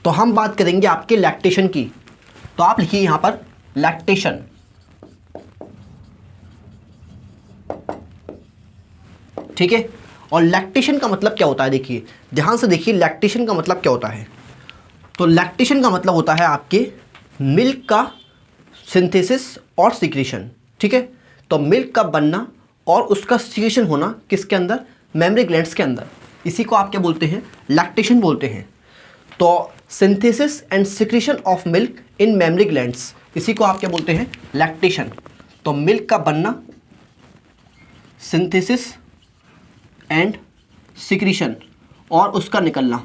तो हम बात करेंगे आपके लैक्टेशन की। तो आप लिखिए यहाँ पर लैक्टेशन। ठीक है, और लैक्टेशन का मतलब क्या होता है, देखिए ध्यान से देखिए, लैक्टेशन का मतलब क्या होता है। तो लैक्टेशन का मतलब होता है आपके मिल्क का सिंथेसिस और सिक्रीशन। ठीक है, तो मिल्क का बनना और उसका सिक्रीशन होना किसके अंदर, मेमरी ग्लैंड्स के अंदर, इसी को आप क्या बोलते हैं, लैक्टेशन बोलते हैं। तो synthesis and secretion of milk in mammary glands, इसी को आप क्या बोलते हैं, लैक्टेशन। तो मिल्क का बनना, सिंथेसिस एंड सिक्रीशन और उसका निकलना,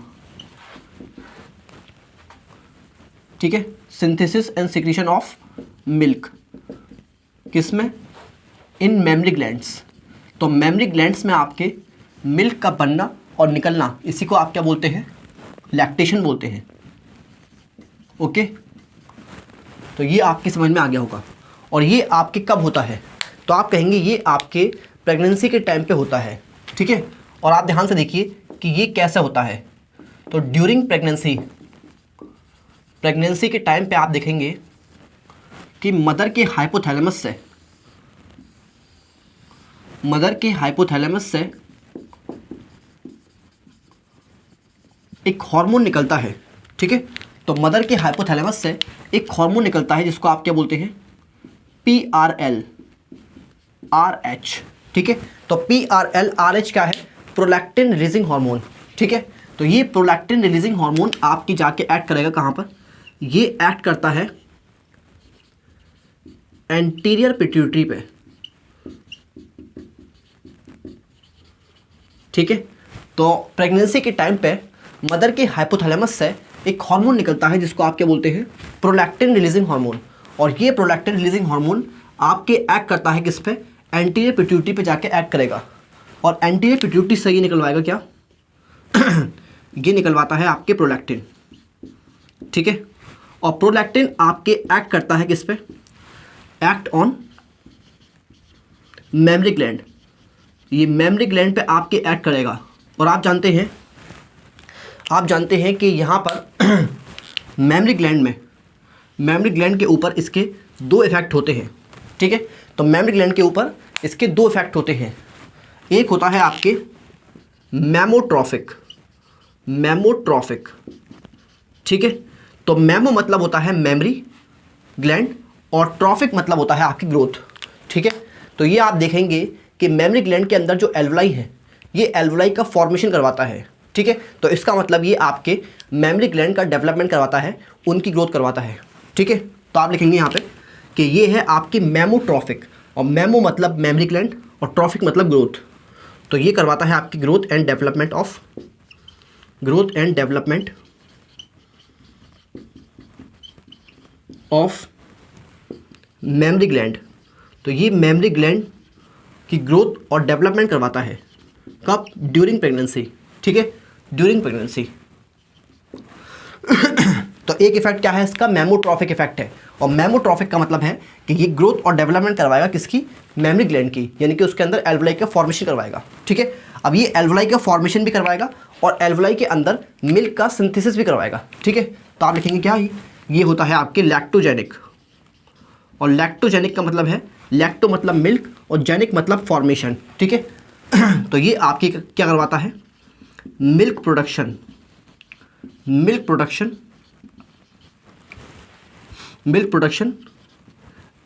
ठीक है, synthesis and secretion of milk किसमें, इन मेमरी ग्लैंड्स। तो मेमरी ग्लैंड्स में आपके मिल्क का बनना और निकलना, इसी को आप क्या बोलते हैं, लैक्टेशन बोलते हैं। ओके, तो ये आपकी समझ में आ गया होगा। और ये आपके कब होता है, तो आप कहेंगे ये आपके प्रेगनेंसी के टाइम पे होता है। ठीक है, और आप ध्यान से देखिए कि ये कैसे होता है। तो ड्यूरिंग प्रेगनेंसी के टाइम पे आप देखेंगे कि मदर के हाइपोथैलेमस से एक हार्मोन निकलता है। ठीक है, तो मदर के हाइपोथैलेमस से एक हार्मोन निकलता है जिसको आप क्या बोलते हैं, PRLRH। ठीक है, तो PRLRH क्या है, प्रोलैक्टिन रिलीजिंग हार्मोन। ठीक है, तो ये प्रोलैक्टिन रिलीजिंग हार्मोन आपकी जाके एक्ट करेगा कहाँ पर, ये एक्ट करता है एंटीरियर पिट्यूटरी पे। ठीक है, तो प्रेगनेंसी के टाइम पे मदर के हाइपोथैलेमस से एक हार्मोन निकलता है जिसको आप क्या बोलते हैं, प्रोलैक्टिन रिलीजिंग हार्मोन। और ये प्रोलैक्टिन रिलीजिंग हार्मोन आपके एक्ट करता है किस पे, एंटीरियर पिट्यूटरी पे जाके एक्ट करेगा। और एंटीरियर पिट्यूटरी से ये निकलवाएगा क्या ये निकलवाता है आपके प्रोलैक्टिन। ठीक है, और प्रोलैक्टिन आपके एक्ट करता है किस पे, एक्ट ऑन मेमरी ग्लैंड। ये मेमरी ग्लैंड पे आपके एक्ट करेगा। और आप जानते हैं कि यहाँ पर मेमरी ग्लैंड के ऊपर इसके दो इफेक्ट होते हैं। ठीक है, तो मेमरी ग्लैंड के ऊपर इसके दो इफेक्ट होते हैं। एक होता है आपके मेमोट्रॉफिक। ठीक है, तो मेमो मतलब होता है मेमरी ग्लैंड और ट्रॉफिक मतलब होता है आपकी ग्रोथ। ठीक है, तो ये आप देखेंगे कि मेमरी ग्लैंड के अंदर जो एल्वुलाई है, ये एल्वुलाई का फॉर्मेशन करवाता है। ठीक है, तो इसका मतलब ये आपके मेमरी ग्लैंड का डेवलपमेंट करवाता है, उनकी ग्रोथ करवाता है। ठीक है, तो आप लिखेंगे यहाँ पे कि ये है आपकी मेमोट्रॉफिक, और मेमो मतलब मेमरी ग्लैंड और ट्रॉफिक मतलब ग्रोथ। तो ये करवाता है आपकी growth and development of mammary gland. तो ये मेमरी ग्लैंड की ग्रोथ और डेवलपमेंट करवाता है कब, ड्यूरिंग प्रेगनेंसी। ठीक है, ड्यूरिंग प्रेगनेंसी। तो एक इफेक्ट क्या है इसका, मेमोट्रॉफिक इफेक्ट है। और मेमोट्रॉफिक का मतलब है कि ये ग्रोथ और डेवलपमेंट करवाएगा किसकी, मेमरी ग्लैंड की, यानी कि उसके अंदर एल्वुलाई का फॉर्मेशन करवाएगा। ठीक है, अब ये एल्वुलाई का फॉर्मेशन भी करवाएगा और एल्वुलाई के अंदर मिल्क का सिंथेसिस भी करवाएगा। ठीक है, तो आप लिखेंगे क्या, ये होता है आपके लैक्टोजेनिक। और लैक्टोजेनिक का मतलब है, लैक्टो मतलब मिल्क और जेनिक मतलब फॉर्मेशन। ठीक है, तो ये आपकी क्या करवाता है, milk production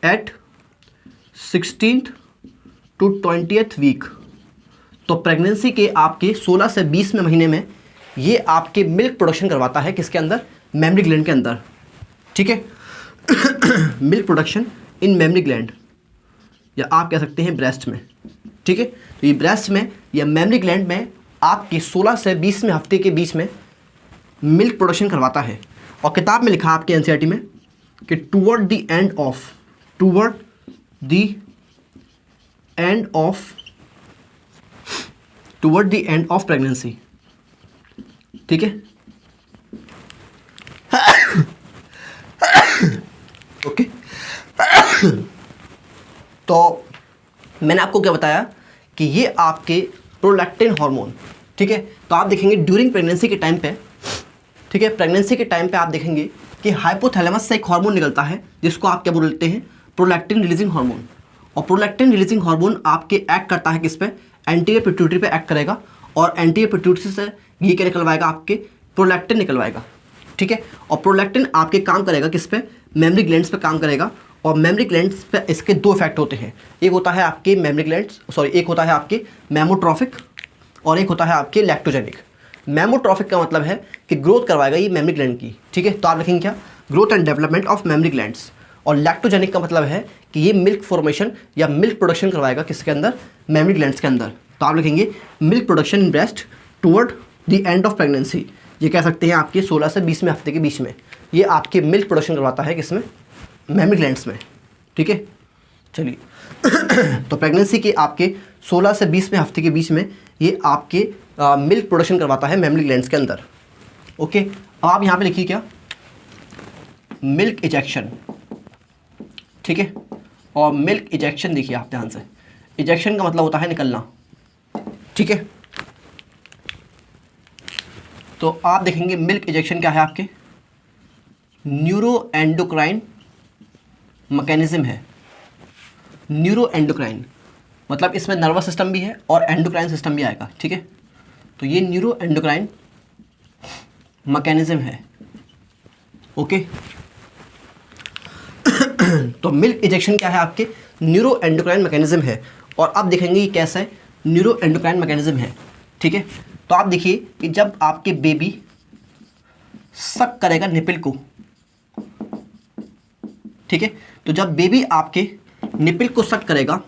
at 16th to 20th week. तो प्रेगनेंसी के आपके 16 से 20वें महीने में ये आपके मिल्क प्रोडक्शन करवाता है किसके अंदर, मेमरी ग्लैंड के अंदर। ठीक है, milk production in mammary gland, या आप कह सकते हैं ब्रेस्ट में। ठीक है, तो ये ब्रेस्ट में या मेमरी ग्लैंड में आपके 16 से 20वें हफ्ते के बीच में मिल्क प्रोडक्शन करवाता है। और किताब में लिखा आपके एनसीईआरटी में कि toward the end of pregnancy. ठीक है, ओके। तो मैंने आपको क्या बताया कि ये आपके प्रोलैक्टिन हार्मोन। ठीक है, तो आप देखेंगे ड्यूरिंग प्रेगनेंसी के टाइम पे, ठीक है। प्रेगनेंसी के टाइम पे आप देखेंगे कि हाइपोथैलेमस से एक हार्मोन निकलता है जिसको आप क्या बोलते हैं, प्रोलैक्टिन रिलीजिंग हार्मोन। और प्रोलैक्टिन रिलीजिंग हार्मोन आपके एक्ट करता है किस पे, एंटीरियर पिट्यूटरी पे एक्ट करेगा, और एंटीरियर पिट्यूटरी से ये क्या निकलवाएगा, आपके प्रोलैक्टिन निकलवाएगा, ठीक है। और प्रोलैक्टिन आपके काम करेगा किस पे, मेमरी ग्लैंड्स पे काम करेगा। और मेमरी ग्लैंड्स पे इसके दो इफेक्ट होते हैं, एक होता है आपके मेमरी ग्लैंड्स, सॉरी एक होता है आपके मेमोट्रॉफिक और एक होता है आपके लैक्टोजेनिक। मेमोट्रॉफिक का मतलब है कि ग्रोथ करवाएगा ये मेमरी ग्लैंड की, ठीक है। तो आप लिखेंगे क्या, growth and development of mammary glands. और लैक्टोजेनिक का मतलब है कि ये मिल्क फॉर्मेशन या मिल्क प्रोडक्शन करवाएगा किसके अंदर, मेमरी ग्लैंड्स के अंदर। तो आप लिखेंगे milk production in breast toward the end of pregnancy. ये कह सकते हैं आपके 16 से 20वें हफ्ते के बीच में ये आपके मिल्क प्रोडक्शन करवाता है किसमें, मेमरी ग्लैंड्स में, ठीक है। चलिए तो प्रेगनेंसी के आपके 16 से 20वें हफ्ते के बीच में ये आपके मिल्क प्रोडक्शन करवाता है मेमरी ग्लैंड्स के अंदर, ओके। अब आप यहाँ पे लिखिए क्या, मिल्क इजेक्शन, ठीक है। और मिल्क इजेक्शन देखिए आप ध्यान से, इजेक्शन का मतलब होता है निकलना, ठीक है। तो आप देखेंगे मिल्क इजेक्शन क्या है आपके, न्यूरो एंडोक्राइन मैकेनिज्म है। न्यूरो एंडोक्राइन मतलब इसमें नर्वस सिस्टम भी है और एंडोक्राइन सिस्टम भी आएगा, ठीक है। तो ये न्यूरो एंडोक्राइन मैकेनिज्म है, ओके। तो मिल्क इजेक्शन क्या है आपके, न्यूरो एंडोक्राइन मैकेनिज्म है। और आप देखेंगे ये कैसा है, न्यूरो एंडोक्राइन मैकेनिज्म है, ठीक है। तो आप देखिए कि जब आपके बेबी सक करेगा निपल को, ठीक है, तो जब बेबी आपके निपल को सक करेगा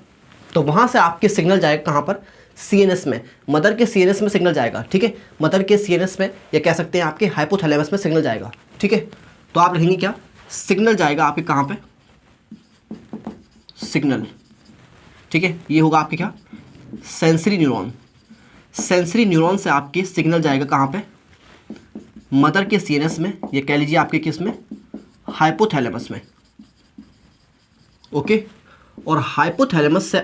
तो वहाँ से आपके सिग्नल जाएगा कहाँ पर, सीएनएस में, मदर के सीएनएस में सिग्नल जाएगा, ठीक है। मदर के सीएनएस में या कह सकते हैं आपके हाइपोथैलेमस में सिग्नल जाएगा, ठीक है। तो आप लिखेंगे क्या, सिग्नल जाएगा आपके कहाँ पे, सिग्नल, ठीक है। ये होगा आपके क्या, सेंसरी न्यूरॉन। सेंसरी न्यूरॉन से आपके सिग्नल जाएगा कहाँ पे, मदर के सीएनएस में, ये कह लीजिए आपके किस में, हाइपोथैलेमस में, ओके। और हाइपोथैलेमस से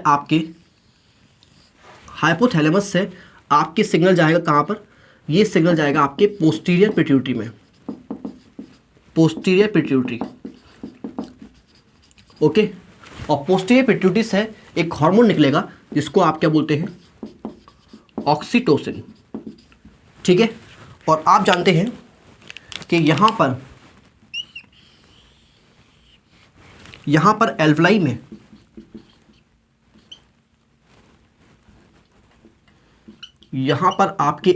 आपके सिग्नल जाएगा कहाँ पर, ये सिग्नल जाएगा आपके पोस्टीरियर पिट्यूटरी में, पोस्टीरियर पिट्यूटरी, ओके। और पोस्टीरियर पिट्यूटरी से एक हार्मोन निकलेगा जिसको आप क्या बोलते हैं, ऑक्सीटोसिन, ठीक है। और आप जानते हैं कि यहाँ पर एल्वलाई में यहाँ पर आपके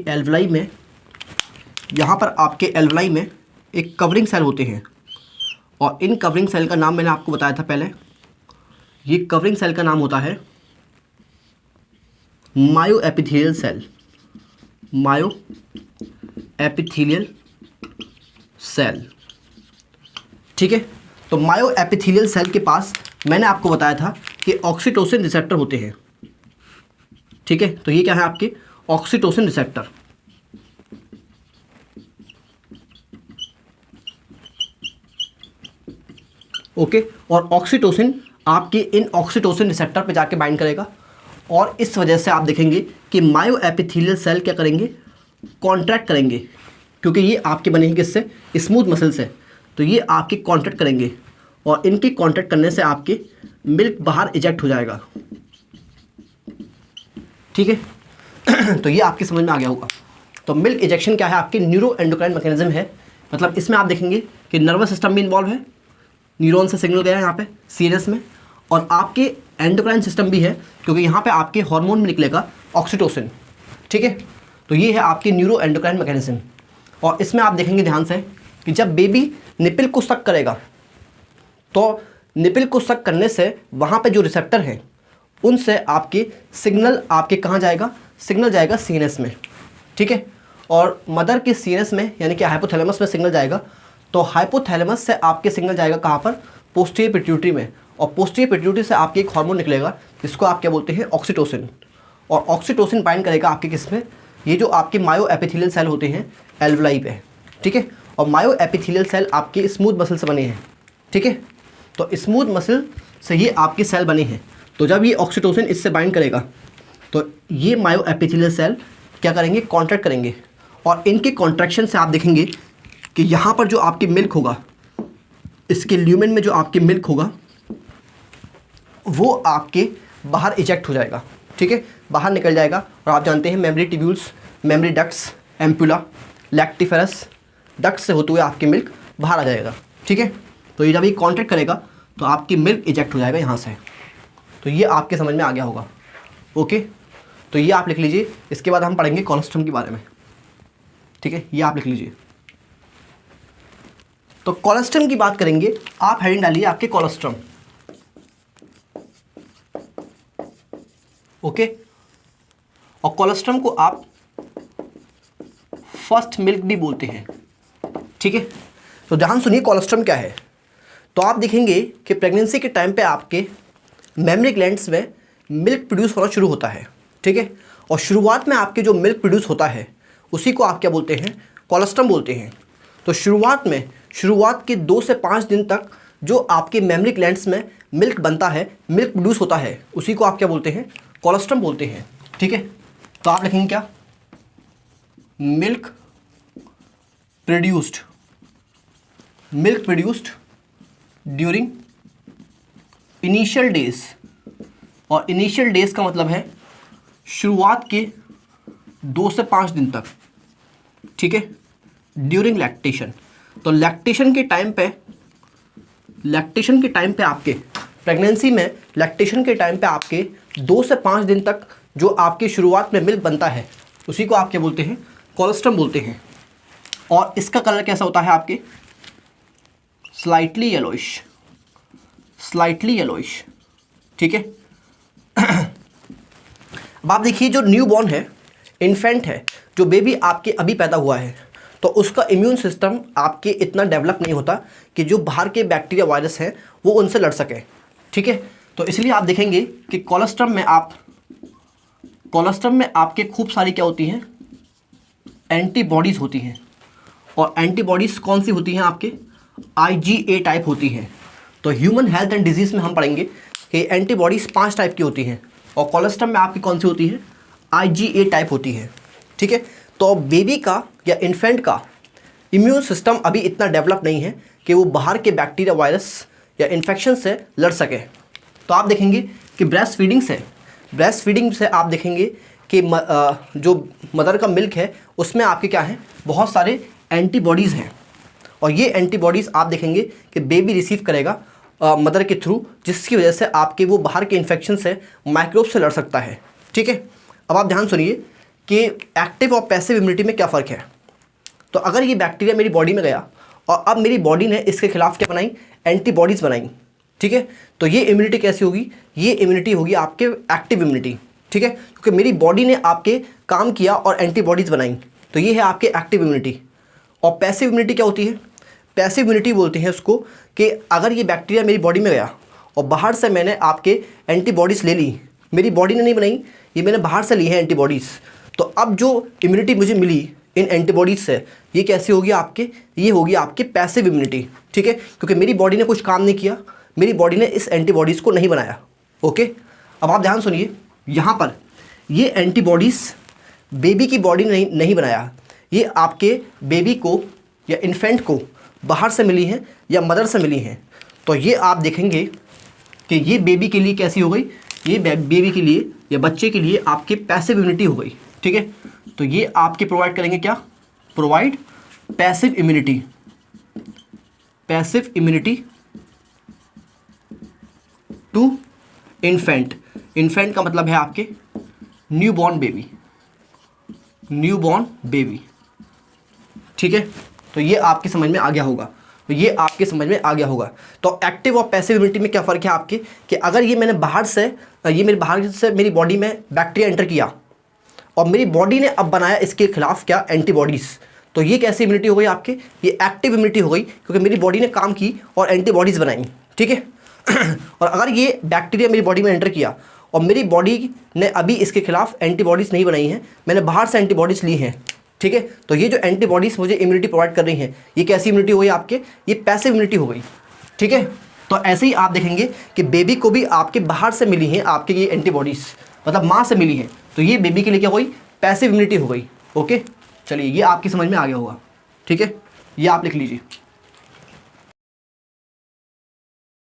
एल्वलाई में एक कवरिंग सेल होते हैं। और इन कवरिंग सेल का नाम मैंने आपको बताया था पहले, ये कवरिंग सेल का नाम होता है मायो एपिथेलियल सेल, मायो एपिथेलियल सेल, ठीक है। तो मायो एपिथेलियल सेल के पास मैंने आपको बताया था कि ऑक्सीटोसिन रिसेप्टर होते हैं, ठीक है। तो ये क्या है आपके, ऑक्सीटोसिन रिसेप्टर, ओके। और ऑक्सीटोसिन आपके इन ऑक्सीटोसिन रिसेप्टर पे जाके बाइंड करेगा और इस वजह से आप देखेंगे कि मायो एपिथेलियल सेल क्या करेंगे, कॉन्ट्रैक्ट करेंगे, क्योंकि ये आपके बने हैं किससे, स्मूथ मसल से। तो ये आपके कॉन्ट्रैक्ट करेंगे और इनके कॉन्ट्रैक्ट करने से आपके मिल्क बाहर इजेक्ट हो जाएगा, ठीक है। तो ये आपकी समझ में आ गया होगा। तो मिल्क इजेक्शन क्या है, आपके न्यूरो एंडोक्राइन मैकेनिज्म है। मतलब इसमें आप देखेंगे कि नर्वस सिस्टम भी इन्वॉल्व है, न्यूरॉन से सिग्नल गया है यहाँ पे सीएनएस में, और आपके एंडोक्राइन सिस्टम भी है क्योंकि यहाँ पे आपके हार्मोन में निकलेगा ऑक्सीटोसिन, ठीक है। तो ये है आपके न्यूरो एंडोक्राइन मैकेनिज्म। और इसमें आप देखेंगे ध्यान से कि जब बेबी निपल को सक करेगा तो निपल को सक करने से वहाँ पे जो रिसेप्टर हैं उनसे आपके सिग्नल आपके कहाँ जाएगा, सिग्नल जाएगा सीएनएस में, ठीक है। और मदर के सीएनएस में यानी कि हाइपोथैलेमस में सिग्नल जाएगा, तो हाइपोथैलेमस से आपके सिग्नल जाएगा कहाँ पर, पोस्टीरियर पिट्यूटरी में। और पोस्टीरियर पिट्यूटरी से आपके एक हार्मोन निकलेगा जिसको आप क्या बोलते हैं, ऑक्सीटोसिन। और ऑक्सीटोसिन बाइंड करेगा आपके किस में, ये जो आपके मायो एपिथेलियल सेल होते हैं एल्वलाई पे, ठीक है। और मायो एपिथेलियल सेल आपके स्मूथ मसल से बने हैं, ठीक है। तो स्मूथ मसल से ये आपके सेल बने हैं। तो जब ये ऑक्सीटोसिन इससे बाइंड करेगा तो ये मायो एपिथेलियल सेल क्या करेंगे, कॉन्ट्रैक्ट करेंगे। और इनके कॉन्ट्रैक्शन से आप देखेंगे कि यहाँ पर जो आपकी मिल्क होगा, इसके ल्यूमेन में जो आपकी मिल्क होगा वो आपके बाहर इजेक्ट हो जाएगा, ठीक है, बाहर निकल जाएगा। और आप जानते हैं memory tubules, memory ducts, ampulla, lactiferous duct से होते हुए आपकी मिल्क बाहर आ जाएगा, ठीक है। तो ये जब ये कॉन्टैक्ट करेगा तो आपकी मिल्क इजेक्ट हो जाएगा यहाँ से। तो ये आपके समझ में आ गया होगा, ओके। तो ये आप लिख लीजिए। इसके बाद हम पढ़ेंगे कोलोस्ट्रम के बारे में, ठीक है, ये आप लिख लीजिए। तो कोलोस्ट्रम की बात करेंगे, आप हेडिंग डालिए आपके कोलोस्ट्रम, ओके। और कोलोस्ट्रम को आप फर्स्ट मिल्क भी बोलते हैं, ठीक है। तो ध्यान सुनिए कोलोस्ट्रम क्या है। तो आप देखेंगे कि प्रेगनेंसी के टाइम पे आपके मेमरी ग्लैंड्स में मिल्क प्रोड्यूस होना शुरू होता है, ठीक है। और शुरुआत में आपके जो मिल्क प्रोड्यूस होता है उसी को आप क्या बोलते हैं, कोलोस्ट्रम बोलते हैं। तो शुरुआत के 2 से 5 दिन तक जो आपके मेमरी ग्लैंड्स में मिल्क बनता है, मिल्क प्रोड्यूस होता है, उसी को आप क्या बोलते हैं, कोलोस्ट्रम बोलते हैं, ठीक है। तो आप लिखेंगे क्या, milk produced during initial days. और इनिशियल डेज का मतलब है शुरुआत के 2 से 5 दिन तक, ठीक है, ड्यूरिंग लैक्टेशन। तो लैक्टेशन के टाइम पे आपके प्रेगनेंसी में लैक्टेशन के टाइम पे आपके 2 से 5 दिन तक जो आपके शुरुआत में मिल्क बनता है उसी को आप क्या बोलते हैं, कोलोस्ट्रम बोलते हैं। और इसका कलर कैसा होता है आपके, स्लाइटली येलोइश, ठीक है। अब आप देखिए जो न्यू बॉर्न है, इन्फेंट है, जो बेबी आपके अभी पैदा हुआ है, तो उसका इम्यून सिस्टम आपके इतना डेवलप नहीं होता कि जो बाहर के बैक्टीरिया वायरस हैं वो उनसे लड़ सके, ठीक है। तो इसलिए आप देखेंगे कि कोलोस्ट्रम में आपके खूब सारी क्या होती हैं, एंटीबॉडीज़ होती हैं। और एंटीबॉडीज़ कौन सी होती हैं आपके, IgA टाइप होती हैं। तो ह्यूमन हेल्थ एंड डिजीज़ में हम पढ़ेंगे कि एंटीबॉडीज़ 5 टाइप की होती हैं और कोलोस्ट्रम में आपकी कौन सी होती है, IgA टाइप होती है, ठीक है। तो बेबी का या इन्फेंट का इम्यून सिस्टम अभी इतना डेवलप नहीं है कि वो बाहर के बैक्टीरिया वायरस या इन्फेक्शन से लड़ सके। तो आप देखेंगे कि ब्रेस्ट फीडिंग से आप देखेंगे कि जो मदर का मिल्क है उसमें आपके क्या हैं, बहुत सारे एंटीबॉडीज़ हैं। और ये एंटीबॉडीज़ आप देखेंगे कि बेबी रिसीव करेगा मदर के थ्रू, जिसकी वजह से आपके वो बाहर के इन्फेक्शन से, माइक्रोब से लड़ सकता है, ठीक है। अब आप ध्यान सुनिए कि एक्टिव और पैसिव इम्यूनिटी में क्या फ़र्क है। तो अगर ये बैक्टीरिया मेरी बॉडी में गया और अब मेरी बॉडी ने इसके खिलाफ क्या बनाई, एंटीबॉडीज़ बनाई, ठीक है। तो ये इम्यूनिटी कैसी होगी, ये इम्यूनिटी होगी आपके एक्टिव इम्यूनिटी, ठीक है, क्योंकि मेरी बॉडी ने आपके काम किया और एंटीबॉडीज़ बनाई, तो ये है आपके एक्टिव इम्यूनिटी। और पैसिव इम्यूनिटी क्या होती है, पैसिव इम्यूनिटी बोलते हैं उसको कि अगर ये बैक्टीरिया मेरी बॉडी में गया और बाहर से मैंने आपके एंटीबॉडीज़ ले ली, मेरी बॉडी ने नहीं बनाई, ये मैंने बाहर से ली है एंटीबॉडीज़, तो अब जो इम्यूनिटी मुझे मिली इन एंटीबॉडीज़ से, ये कैसी होगी आपके, ये होगी आपकी पैसिव इम्यूनिटी, ठीक है, क्योंकि मेरी बॉडी ने कुछ काम नहीं किया, मेरी बॉडी ने इस एंटीबॉडीज़ को नहीं बनाया, ओके। अब आप ध्यान सुनिए, यहाँ पर ये एंटीबॉडीज़ बेबी की बॉडी ने नहीं बनाया, ये आपके बेबी को या इन्फेंट को बाहर से मिली हैं या मदर से मिली हैं। तो ये आप देखेंगे कि ये बेबी के लिए कैसी हो गई, ये बेबी के लिए या बच्चे के लिए आपकी पैसिव इम्यूनिटी हो गई, ठीक है। तो ये आपके प्रोवाइड करेंगे क्या, provide passive immunity to infant का मतलब है आपके न्यूबॉर्न बेबी, ठीक है। तो ये आपकी समझ में आ गया होगा, तो एक्टिव और पैसिव इम्यूनिटी में क्या फ़र्क है आपके, कि अगर ये मैंने बाहर से मेरी बॉडी में बैक्टीरिया एंटर किया और मेरी बॉडी ने अब बनाया इसके खिलाफ क्या, एंटीबॉडीज़, तो ये कैसी इम्यूनिटी हो गई आपके, ये एक्टिव इम्यूनिटी हो गई, क्योंकि मेरी बॉडी ने काम की और एंटीबॉडीज़ बनाई, ठीक है। और अगर ये बैक्टीरिया मेरी बॉडी में एंटर किया और मेरी बॉडी ने अभी इसके खिलाफ एंटीबॉडीज़ नहीं बनाई हैं, मैंने बाहर से एंटीबॉडीज़ ली हैं, ठीक है। तो ये जो एंटीबॉडीज़ मुझे इम्यूनिटी प्रोवाइड कर रही हैं, ये कैसी इम्यूनिटी हो गई आपके, ये पैसिव इम्यूनिटी हो गई, ठीक है। तो ऐसे ही आप देखेंगे कि बेबी को भी आपके बाहर से मिली हैं आपके ये एंटीबॉडीज़, मतलब माँ से मिली हैं, तो ये बेबी के लिए क्या हुई, पैसिव इम्यूनिटी हो गई, ओके। चलिए ये आपकी समझ में आ गया होगा, ठीक है। ये आप लिख लीजिए।